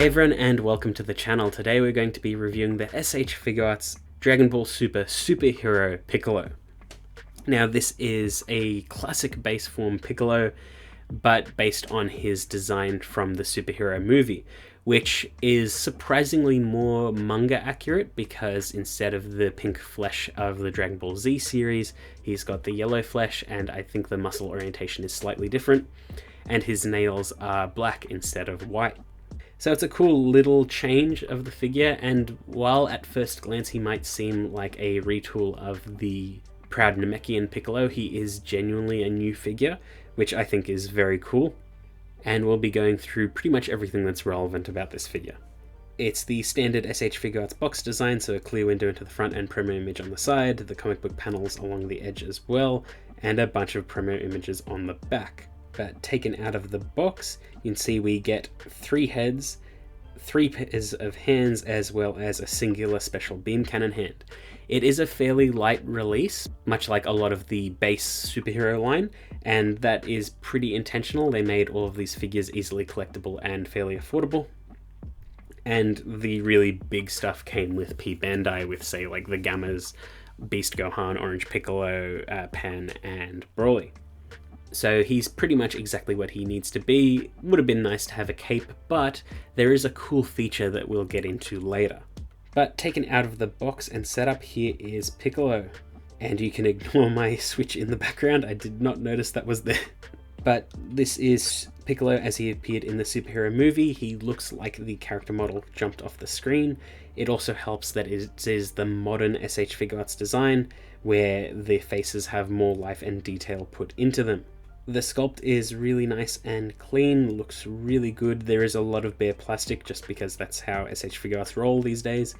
Hey everyone, and welcome to the channel. Today we're going to be reviewing the S.H.Figuarts Dragon Ball Super Superhero Piccolo. Now this is a classic base form Piccolo, but based on his design from the superhero movie, which is surprisingly more manga accurate because instead of the pink flesh of the Dragon Ball Z series, he's got the yellow flesh, and I think the muscle orientation is slightly different, and his nails are black instead of white. So it's a cool little change of the figure, and while at first glance he might seem like a retool of the proud Namekian Piccolo, he is genuinely a new figure, which I think is very cool, and we'll be going through pretty much everything that's relevant about this figure. It's the standard S.H.Figuarts box design, so a clear window into the front and promo image on the side, the comic book panels along the edge as well, and a bunch of promo images on the back. But taken out of the box, you can see we get 3 heads, 3 pairs of hands, as well as a singular special beam cannon hand. It is a fairly light release, much like a lot of the base superhero line, and that is pretty intentional. They made all of these figures easily collectible and fairly affordable. And the really big stuff came with P Bandai, with say like the Gammas, Beast Gohan, Orange Piccolo, Pan, and Broly. So he's pretty much exactly what he needs to be. Would have been nice to have a cape, but there is a cool feature that we'll get into later. But taken out of the box and set up, here is Piccolo. And you can ignore my switch in the background, I did not notice that was there. But this is Piccolo as he appeared in the superhero movie. He looks like the character model jumped off the screen. It also helps that it is the modern S.H.Figuarts design, where the faces have more life and detail put into them. The sculpt is really nice and clean, looks really good. There is a lot of bare plastic just because that's how S.H.Figuarts roll these days,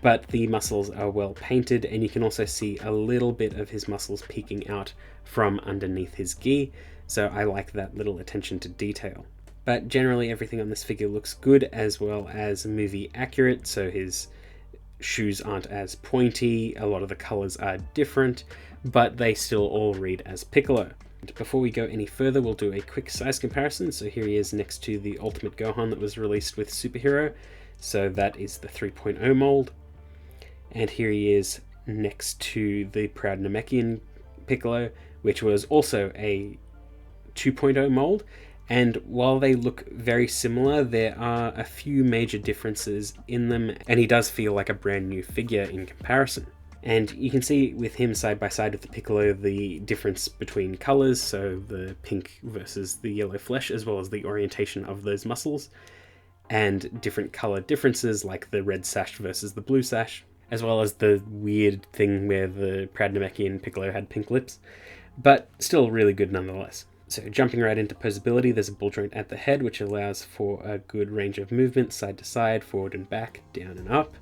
but the muscles are well painted, and you can also see a little bit of his muscles peeking out from underneath his gi, so I like that little attention to detail. But generally everything on this figure looks good, as well as movie accurate, so his shoes aren't as pointy, a lot of the colors are different, but they still all read as Piccolo. Before we go any further, we'll do a quick size comparison. So here he is next to the Ultimate Gohan that was released with Superhero. So that is the 3.0 mold. And here he is next to the proud Namekian Piccolo, which was also a 2.0 mold. And while they look very similar, there are a few major differences in them, and he does feel like a brand new figure in comparison. And you can see with him side by side with the Piccolo the difference between colors, so the pink versus the yellow flesh, as well as the orientation of those muscles, and different color differences like the red sash versus the blue sash, as well as the weird thing where the proud Namekian Piccolo had pink lips, but still really good nonetheless. So jumping right into posability, there's a ball joint at the head which allows for a good range of movement side to side, forward and back, down and up.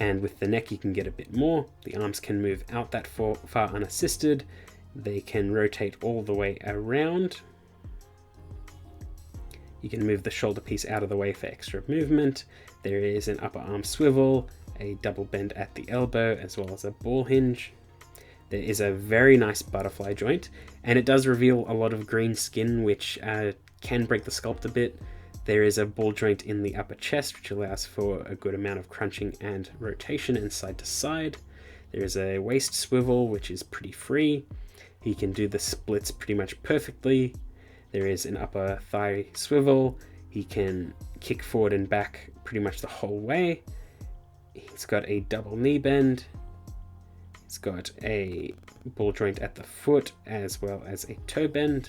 And with the neck you can get a bit more. The arms can move out that far unassisted. They can rotate all the way around. You can move the shoulder piece out of the way for extra movement. There is an upper arm swivel, a double bend at the elbow, as well as a ball hinge. There is a very nice butterfly joint, and it does reveal a lot of green skin, which can break the sculpt a bit. There is a ball joint in the upper chest, which allows for a good amount of crunching and rotation and side to side. There is a waist swivel, which is pretty free. He can do the splits pretty much perfectly. There is an upper thigh swivel. He can kick forward and back pretty much the whole way. He's got a double knee bend. He's got a ball joint at the foot, as well as a toe bend.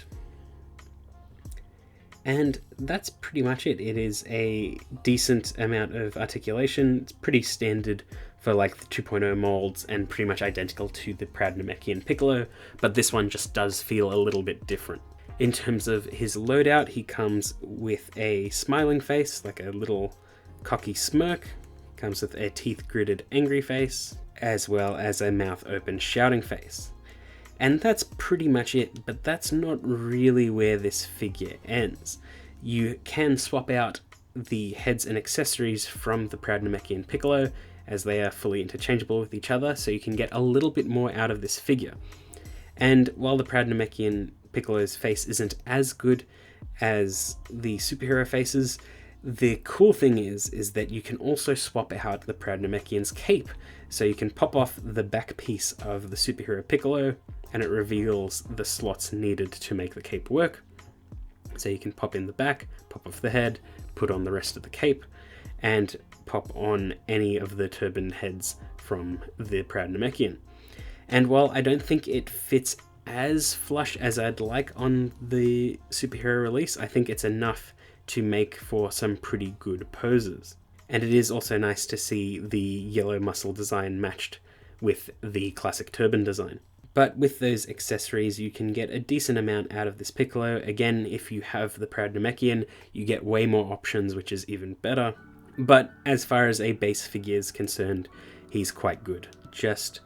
And that's pretty much it. It is a decent amount of articulation. It's pretty standard for like the 2.0 molds and pretty much identical to the proud Namekian Piccolo, but this one just does feel a little bit different. In terms of his loadout, he comes with a smiling face, like a little cocky smirk. Comes with a teeth gritted angry face, as well as a mouth open shouting face. And that's pretty much it, but that's not really where this figure ends. You can swap out the heads and accessories from the proud Namekian Piccolo, as they are fully interchangeable with each other, so you can get a little bit more out of this figure. And while the proud Namekian Piccolo's face isn't as good as the superhero faces, The cool thing is that you can also swap out the Proud Namekian's cape. So you can pop off the back piece of the superhero Piccolo, and it reveals the slots needed to make the cape work. So you can pop in the back, pop off the head, put on the rest of the cape, and pop on any of the turban heads from the Proud Namekian. And while I don't think it fits as flush as I'd like on the superhero release, I think it's enough to make for some pretty good poses. And it is also nice to see the yellow muscle design matched with the classic turban design. But with those accessories, you can get a decent amount out of this Piccolo. Again, if you have the Proud Namekian, you get way more options, which is even better. But as far as a base figure is concerned, he's quite good. Just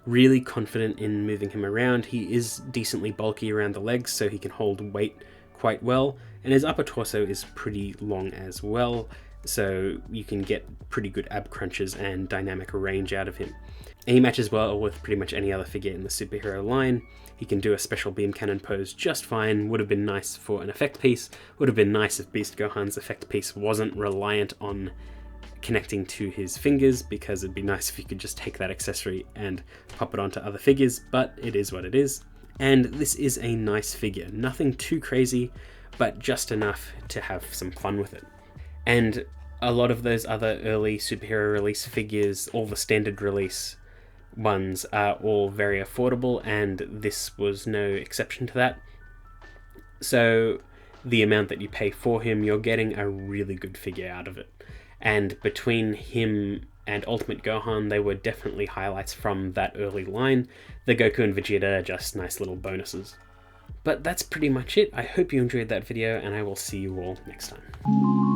really confident in moving him around. He is decently bulky around the legs, so he can hold weight quite well. And his upper torso is pretty long as well, so you can get pretty good ab crunches and dynamic range out of him. And he matches well with pretty much any other figure in the superhero line. He can do a special beam cannon pose just fine. Would have been nice for an effect piece. Would have been nice if Beast Gohan's effect piece wasn't reliant on connecting to his fingers, because it'd be nice if you could just take that accessory and pop it onto other figures, but it is what it is. And this is a nice figure. Nothing too crazy, but just enough to have some fun with it. And a lot of those other early superhero release figures, all the standard release ones, are all very affordable, and this was no exception to that. So the amount that you pay for him, you're getting a really good figure out of it. And between him and Ultimate Gohan, they were definitely highlights from that early line. The Goku and Vegeta are just nice little bonuses. But that's pretty much it. I hope you enjoyed that video, and I will see you all next time.